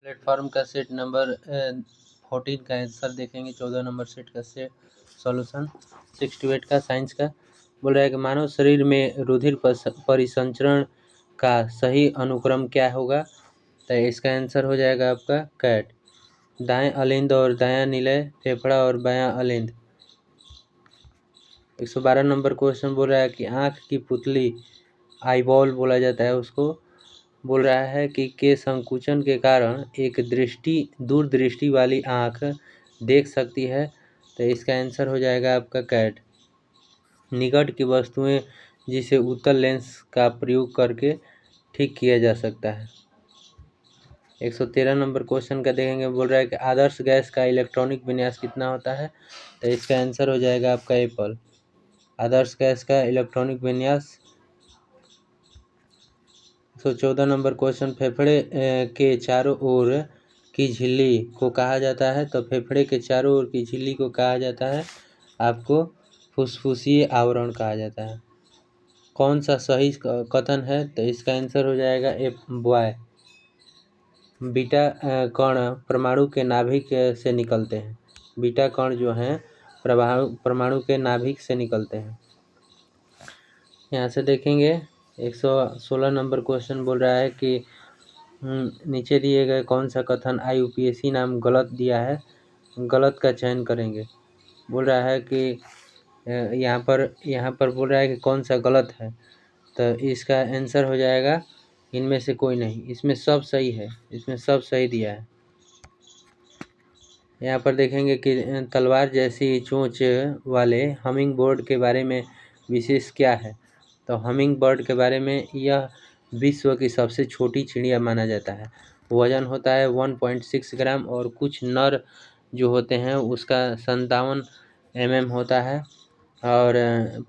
Platform का set number 14 का answer देखेंगे। 14 नंबर सेट का सेट सॉल्यूशन 68 का साइंस का बोल रहा है कि मानव शरीर में रुधिर परिसंचरण का सही अनुक्रम क्या होगा। तो इसका आंसर हो जाएगा आपका कैट। दाएं अलिंद और दायां निलय, फेफड़ा और बायां अलिंद। 112 नंबर क्वेश्चन बोल रहा है कि आँख की पुतली, आईबॉल बोला जाता है उसको, बोल रहा है कि के संकुचन के कारण एक दूरदृष्टि वाली आँख देख सकती है। तो इसका आंसर हो जाएगा आपका कैट। निकट की वस्तुएं जिसे उत्तल लेंस का प्रयोग करके ठीक किया जा सकता है। 113 नंबर क्वेश्चन का देखेंगे। बोल रहा है कि आदर्श गैस का इलेक्ट्रॉनिक विन्यास कितना होता है। तो इसका आंसर हो जाएगा आपका एप्पल। आदर्श गैस का इलेक्ट्रॉनिक विन्यास। 114 नंबर क्वेश्चन, फेफड़े के चारों ओर की झिल्ली को कहा जाता है। तो फेफड़े के चारों ओर की झिल्ली को कहा जाता है आपको फुसफुसीय आवरण कहा जाता है। कौन सा सही कथन है। तो इसका आंसर हो जाएगा एफ बॉय। बीटा कण परमाणु के नाभिक से निकलते हैं। बीटा कण जो हैं परमाणु के नाभिक से निकलते हैं। यहाँ से देखेंगे 116 नंबर क्वेश्चन बोल रहा है कि नीचे दिए गए कौन सा कथन IUPAC नाम गलत दिया है, गलत का चयन करेंगे। बोल रहा है कि यहाँ पर बोल रहा है कि कौन सा गलत है। तो इसका आंसर हो जाएगा इनमें से कोई नहीं। इसमें सब सही है, इसमें सब सही दिया है। यहाँ पर देखेंगे कि तलवार जैसी चोंच वाले हमिंग बर्ड के बारे में विशेष क्या है। तो हमिंग बर्ड के बारे में यह विश्व की सबसे छोटी चिड़िया माना जाता है। वजन होता है 1.6 ग्राम और कुछ नर जो होते हैं उसका 57 mm होता है और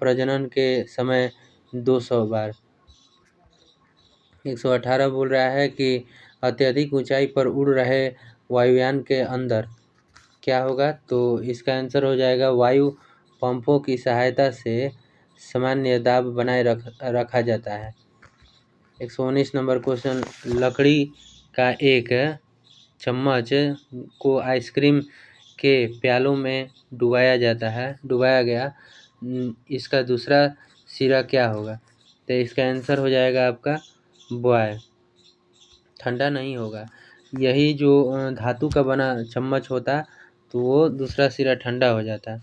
प्रजनन के समय 200 बार। 118 बोल रहा है कि अत्यधिक ऊंचाई पर उड़ रहे वायुयान के अंदर क्या होगा। तो इसका आंसर हो जाएगा वायु पंपों की सहायता से सामान्य दाब बनाए रखा जाता है। 119 नंबर क्वेश्चन, लकड़ी का एक चम्मच को आइसक्रीम के प्यालों में डुबाया गया, इसका दूसरा सिरा क्या होगा। तो इसका आंसर हो जाएगा आपका बॉय। ठंडा नहीं होगा। यही जो धातु का बना चम्मच होता तो वो दूसरा सिरा ठंडा हो जाता।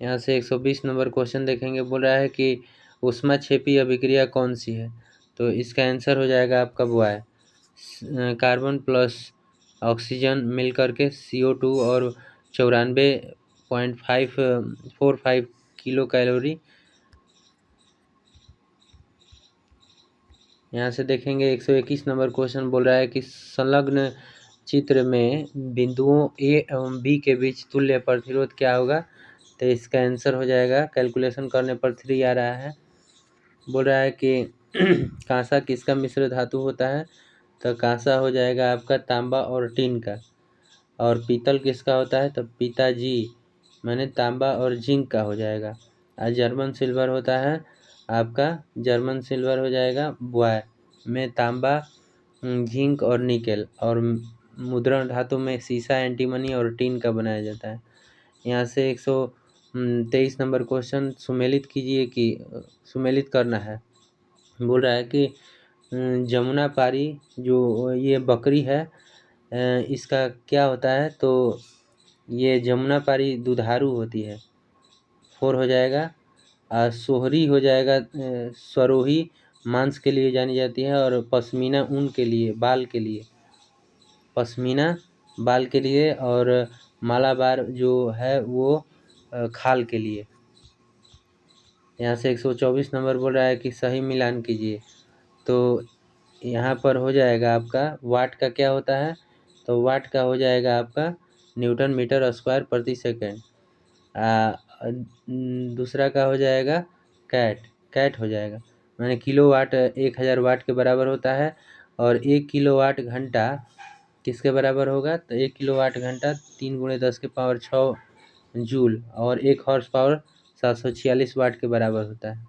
यहाँ से 120 नंबर क्वेश्चन देखेंगे। बोल रहा है कि ऊष्माक्षेपी अभिक्रिया कौन सी है। तो इसका आंसर हो जाएगा आपका बॉय। कार्बन प्लस ऑक्सीजन मिल करके CO2 और 94.545 किलो कैलोरी। यहाँ से देखेंगे 121 नंबर क्वेश्चन बोल रहा है कि संलग्न चित्र में बिंदुओं A एवं B के बीच तुल्य प्रतिरोध क्या होगा। तो इसका आंसर हो जाएगा, कैलकुलेशन करने पर 3 आ रहा है। बोल रहा है कि कांसा किसका मिश्र धातु होता है। तो कांसा हो जाएगा आपका तांबा और टिन का। और पीतल किसका होता है। तो पिताजी मैंने तांबा और जिंक का हो जाएगा। जर्मन सिल्वर होता है आपका, जर्मन सिल्वर हो जाएगा बॉय में तांबा, जिंक और निकेल। और मुद्रण धातु में सीसा, एंटीमनी और टीन का बनाया जाता है। यहाँ से 123 नंबर क्वेश्चन सुमेलित कीजिए कि सुमेलित करना है। बोल रहा है कि जमुना पारी जो ये बकरी है इसका क्या होता है। तो ये जमुना पारी दुधारू होती है। 4 हो जाएगा। सोहरी हो जाएगा, सरोही मांस के लिए जानी जाती है और पश्मीना ऊन के लिए, बाल के लिए, पश्मीना बाल के लिए और मालाबार जो है वो खाल के लिए। यहाँ से 124 नंबर बोल रहा है कि सही मिलान कीजिए। तो यहाँ पर हो जाएगा आपका वाट का क्या होता है। तो वाट का हो जाएगा आपका न्यूटन मीटर स्क्वायर प्रति सेकेंड। दूसरा का हो जाएगा कैट हो जाएगा। मैंने किलोवाट 1000 वाट के बराबर होता है और 1 किलोवाट घंटा किसके बराबर होगा। तो 1 किलोवाट घंटा 3 × 10⁶ जूल और 1 हॉर्स पावर 746 वाट के बराबर होता है।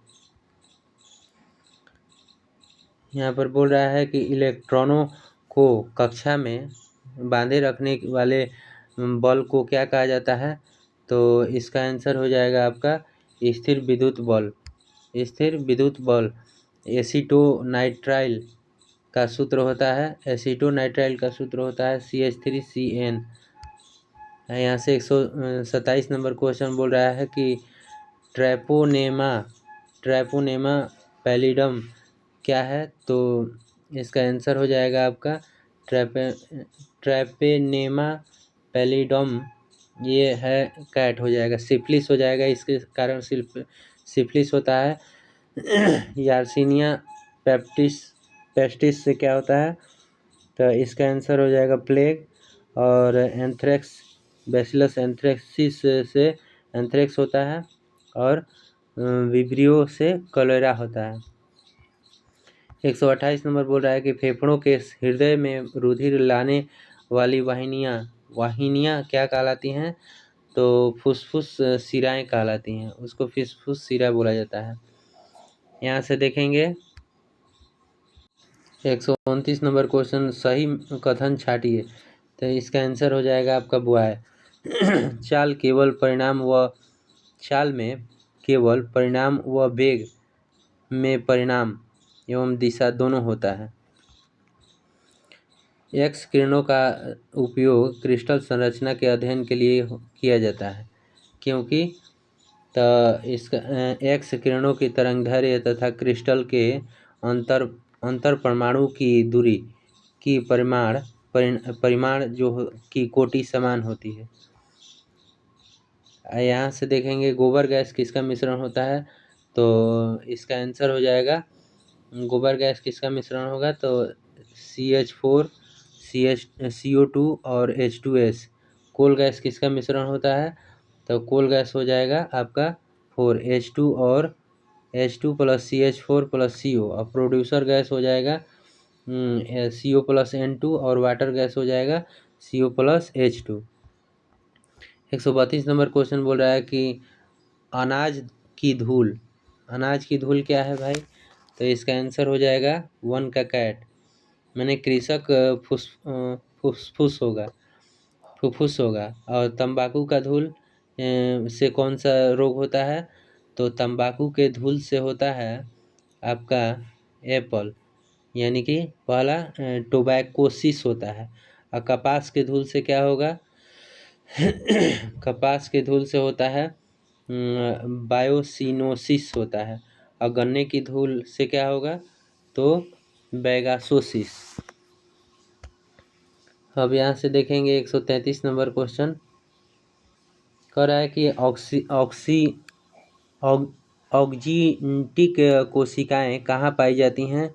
यहाँ पर बोल रहा है कि इलेक्ट्रॉनों को कक्षा में बांधे रखने वाले बल को क्या कहा जाता है? तो इसका आंसर हो जाएगा आपका स्थिर विद्युत बल। स्थिर विद्युत बल एसीटोनाइट्राइल का सूत्र होता है CH3CN। यहाँ से 127 नंबर क्वेश्चन बोल रहा है कि ट्रैपोनेमा पैलिडम क्या है? तो इसका आंसर हो जाएगा आपका ट्रैपेनेमा पैलिडम, ये है कैट हो जाएगा। सिफिलिस हो जाएगा, इसके कारण सिफिलिस होता है। यार्सिनिया पेस्टिस से क्या होता है? तो इसका आंसर हो जाएगा प्लेग। और एंथ्रेक्स बैसिलस एंथ्रेक्सिस से एंथ्रेक्स होता है। और विब्रियो से कलेरा होता है। 128 नंबर बोल रहा है कि फेफड़ों के हृदय में रुधिर लाने वाली वाहिनियाँ क्या कहलाती हैं? तो फुसफुस शिराएँ कहलाती हैं, उसको फुसफुस शिरा बोला जाता है। यहाँ से देखेंगे 129 नंबर क्वेश्चन, सही कथन छाटिए। तो इसका आंसर हो जाएगा आपका बुआय। चाल में केवल परिणाम व वेग में परिणाम एवं दिशा दोनों होता है। एक्स किरणों का उपयोग क्रिस्टल संरचना के अध्ययन के लिए किया जाता है, क्योंकि इसका एक्स किरणों की तरंगदैर्घ्य तथा क्रिस्टल के अंतर परमाणु की दूरी की परिमाण की कोटि समान होती है। यहाँ से देखेंगे गोबर गैस किसका मिश्रण होता है? तो इसका आंसर हो जाएगा गोबर गैस किसका मिश्रण होगा? तो CH4 CO2 और H2S। कोल गैस किसका मिश्रण होता है? तो कोल गैस हो जाएगा आपका 4H2 और H2 + CH4 + CO। और प्रोड्यूसर गैस हो जाएगा CO + N2 और वाटर गैस हो जाएगा CO + H2। 132 नंबर क्वेश्चन बोल रहा है कि अनाज की धूल क्या है भाई? तो इसका आंसर हो जाएगा वन का कैट, मैंने कृषक फुसफुस होगा। और तंबाकू का धूल से कौन सा रोग होता है? तो तंबाकू के धूल से होता है आपका एप्पल, यानी कि पहला टोबैकोसिस होता है। और कपास के धूल से क्या होगा? कपास के धूल से होता है बायोसिनोसिस होता है। और गन्ने की धूल से क्या होगा? तो बैगासोसिस। अब यहाँ से देखेंगे 133 नंबर क्वेश्चन कह रहा है कि ऑक्जीनटिक कोशिकाएं कहाँ पाई जाती हैं,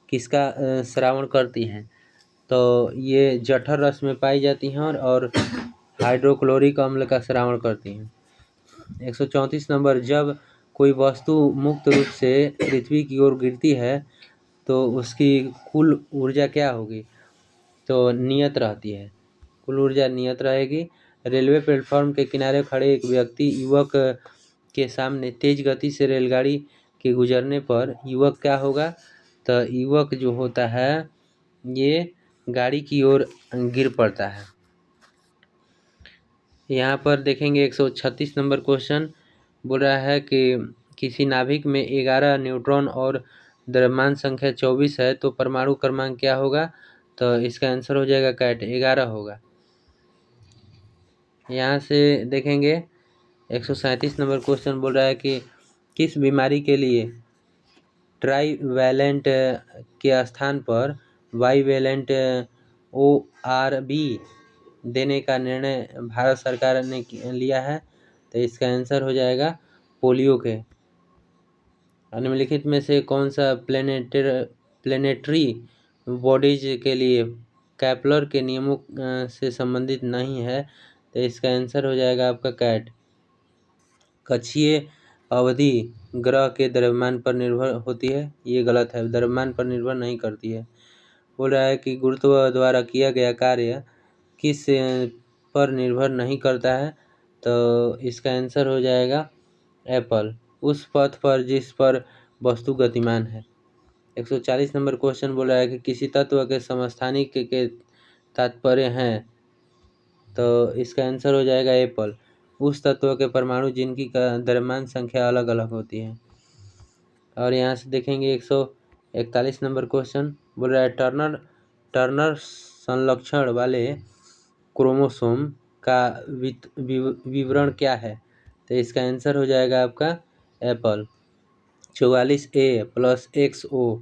किसका श्रावण करती हैं? तो ये जठर रस में पाई जाती हैं और हाइड्रोक्लोरिक अम्ल का श्रावण करती हैं। 134 नंबर, जब कोई वस्तु मुक्त रूप से पृथ्वी की ओर गिरती है तो उसकी कुल ऊर्जा क्या होगी? तो नियत रहती है, कुल ऊर्जा नियत रहेगी। रेलवे प्लेटफॉर्म के किनारे खड़े एक व्यक्ति युवक के सामने तेज गति से रेलगाड़ी के गुजरने पर युवक क्या होगा? तो युवक जो होता है ये गाड़ी की ओर गिर पड़ता है। यहाँ पर देखेंगे 136 नंबर क्वेश्चन बोल रहा है कि किसी नाभिक में 11 न्यूट्रॉन और द्रव्यमान संख्या 24 है तो परमाणु क्रमांक क्या होगा? तो इसका आंसर हो जाएगा कैट, 11 होगा। यहाँ से देखेंगे 137 नंबर क्वेश्चन बोल रहा है कि किस बीमारी के लिए ट्राईवैलेंट के स्थान पर बाईवैलेंट ORB देने का निर्णय भारत सरकार ने लिया है? तो इसका आंसर हो जाएगा पोलियो के। निम्नलिखित में से कौन सा प्लेनेटरी बॉडीज के लिए केपलर के नियमों से संबंधित नहीं है? तो इसका आंसर हो जाएगा आपका कैट। कक्षीय अवधि ग्रह के द्रव्यमान पर निर्भर होती है, ये गलत है, द्रव्यमान पर निर्भर नहीं करती है। बोल रहा है कि गुरुत्व द्वारा किया गया कार्य किस पर निर्भर नहीं करता है? तो इसका आंसर हो जाएगा एप्पल, उस पथ पर जिस पर वस्तु गतिमान है। 140 नंबर क्वेश्चन बोल रहा है कि किसी तत्व के समस्थानिक के तात्पर्य हैं, तो इसका आंसर हो जाएगा एप्पल। उस तत्व के परमाणु जिनकी द्रव्यमान संख्या अलग अलग होती है। और यहाँ से देखेंगे 141 नंबर क्वेश्चन बोल रहा है टर्नर संलक्षण वाले क्रोमोसोम का विवरण क्या है, तो इसका आंसर हो जाएगा आपका एप्पल। 44A + XO।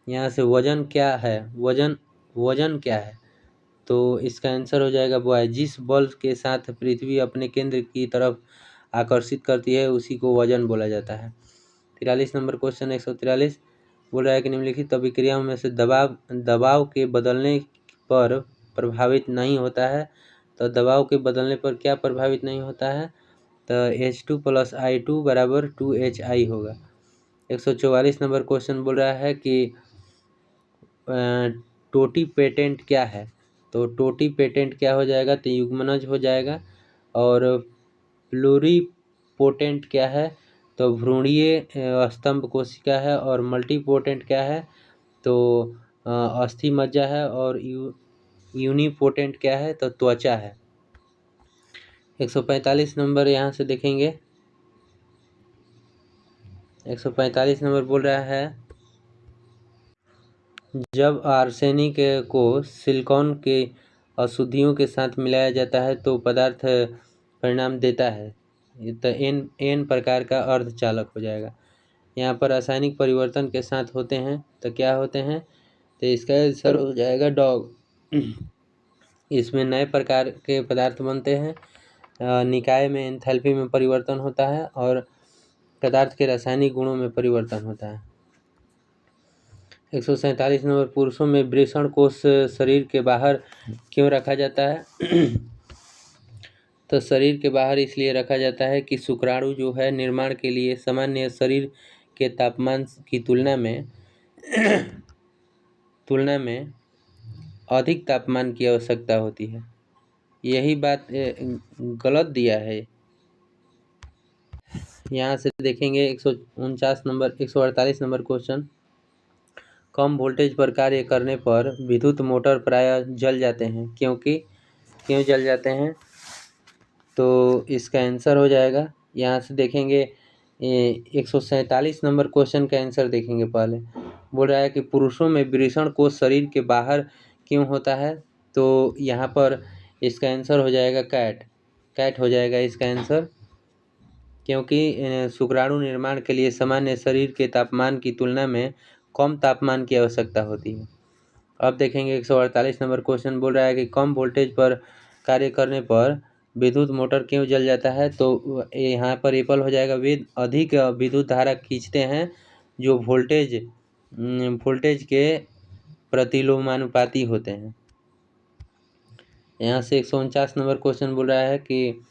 यहाँ से वजन क्या है, वजन क्या है, तो इसका आंसर हो जाएगा बॉय। जिस बल के साथ पृथ्वी अपने केंद्र की तरफ आकर्षित करती है उसी को वजन बोला जाता है। 43 नंबर क्वेश्चन 143 बोल रहा है कि निम्नलिखित अभिक्रियाओं में से दबाव के बदलने पर प्रभावित नहीं होता है, तो दबाव के बदलने पर क्या प्रभावित नहीं होता है, तो H2 + I2 = 2HI होगा। 144 नंबर क्वेश्चन बोल रहा है कि टोटी पेटेंट क्या है, तो टोटी पेटेंट क्या हो जाएगा, तो युग्मनज हो जाएगा। और प्लूरीपोटेंट क्या है, तो भ्रूणीय स्तंभ कोशिका है। और मल्टीपोटेंट क्या है, तो अस्थि मज्जा है। और यूनिपोटेंट क्या है, तो त्वचा है। 145 नंबर यहाँ से देखेंगे, 145 नंबर बोल रहा है जब आर्सेनिक को सिलिकॉन के अशुद्धियों के साथ मिलाया जाता है तो पदार्थ परिणाम देता है, तो एन प्रकार का अर्धचालक हो जाएगा। यहाँ पर रासायनिक परिवर्तन के साथ होते हैं तो क्या होते हैं, तो इसका आंसर हो जाएगा डॉग। इसमें नए प्रकार के पदार्थ बनते हैं, निकाय में एंथैल्पी में परिवर्तन होता है और पदार्थ के रासायनिक गुणों में परिवर्तन होता है। 147 नंबर पुरुषों में वृषण कोष शरीर के बाहर क्यों रखा जाता है, तो शरीर के बाहर इसलिए रखा जाता है कि शुक्राणु जो है निर्माण के लिए सामान्य शरीर के तापमान की तुलना में अधिक तापमान की आवश्यकता होती है। यही बात गलत दिया है। यहाँ से देखेंगे 148 नंबर क्वेश्चन, कम वोल्टेज पर कार्य करने पर विद्युत मोटर प्रायः जल जाते हैं, क्यों जल जाते हैं, तो इसका आंसर हो जाएगा। यहाँ से देखेंगे 147 नंबर क्वेश्चन का आंसर देखेंगे। पहले बोल रहा है कि पुरुषों में वृषण कोष शरीर के बाहर क्यों होता है, तो यहाँ पर इसका आंसर हो जाएगा कैट हो जाएगा इसका आंसर, क्योंकि शुक्राणु निर्माण के लिए सामान्य शरीर के तापमान की तुलना में कम तापमान की आवश्यकता होती है। अब देखेंगे 148 नंबर क्वेश्चन बोल रहा है कि कम वोल्टेज पर कार्य करने पर विद्युत मोटर क्यों जल जाता है, तो यहाँ पर एप्पल हो जाएगा। वे अधिक विद्युत धारा खींचते हैं जो वोल्टेज के प्रतिलोमानुपाती होते हैं। यहाँ से 149 नंबर क्वेश्चन बोल रहा है कि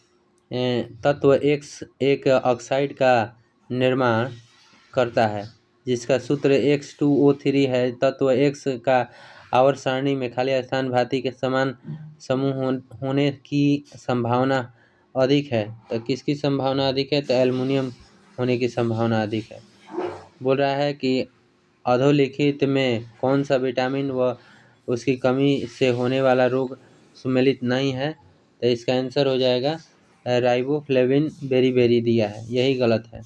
तत्व X एक ऑक्साइड का निर्माण करता है जिसका सूत्र X2O3 है। तत्व X का आवर्त सारणी में खाली स्थान भांति के समान समूह होने की संभावना अधिक है, तो किसकी संभावना अधिक है, तो एल्युमिनियम होने की संभावना अधिक है। बोल रहा है कि अधोलिखित में कौन सा विटामिन व उसकी कमी से होने वाला रोग सम्मिलित नहीं है, तो इसका आंसर हो जाएगा राइबोफ्लेविन बेरी दिया है, यही गलत है।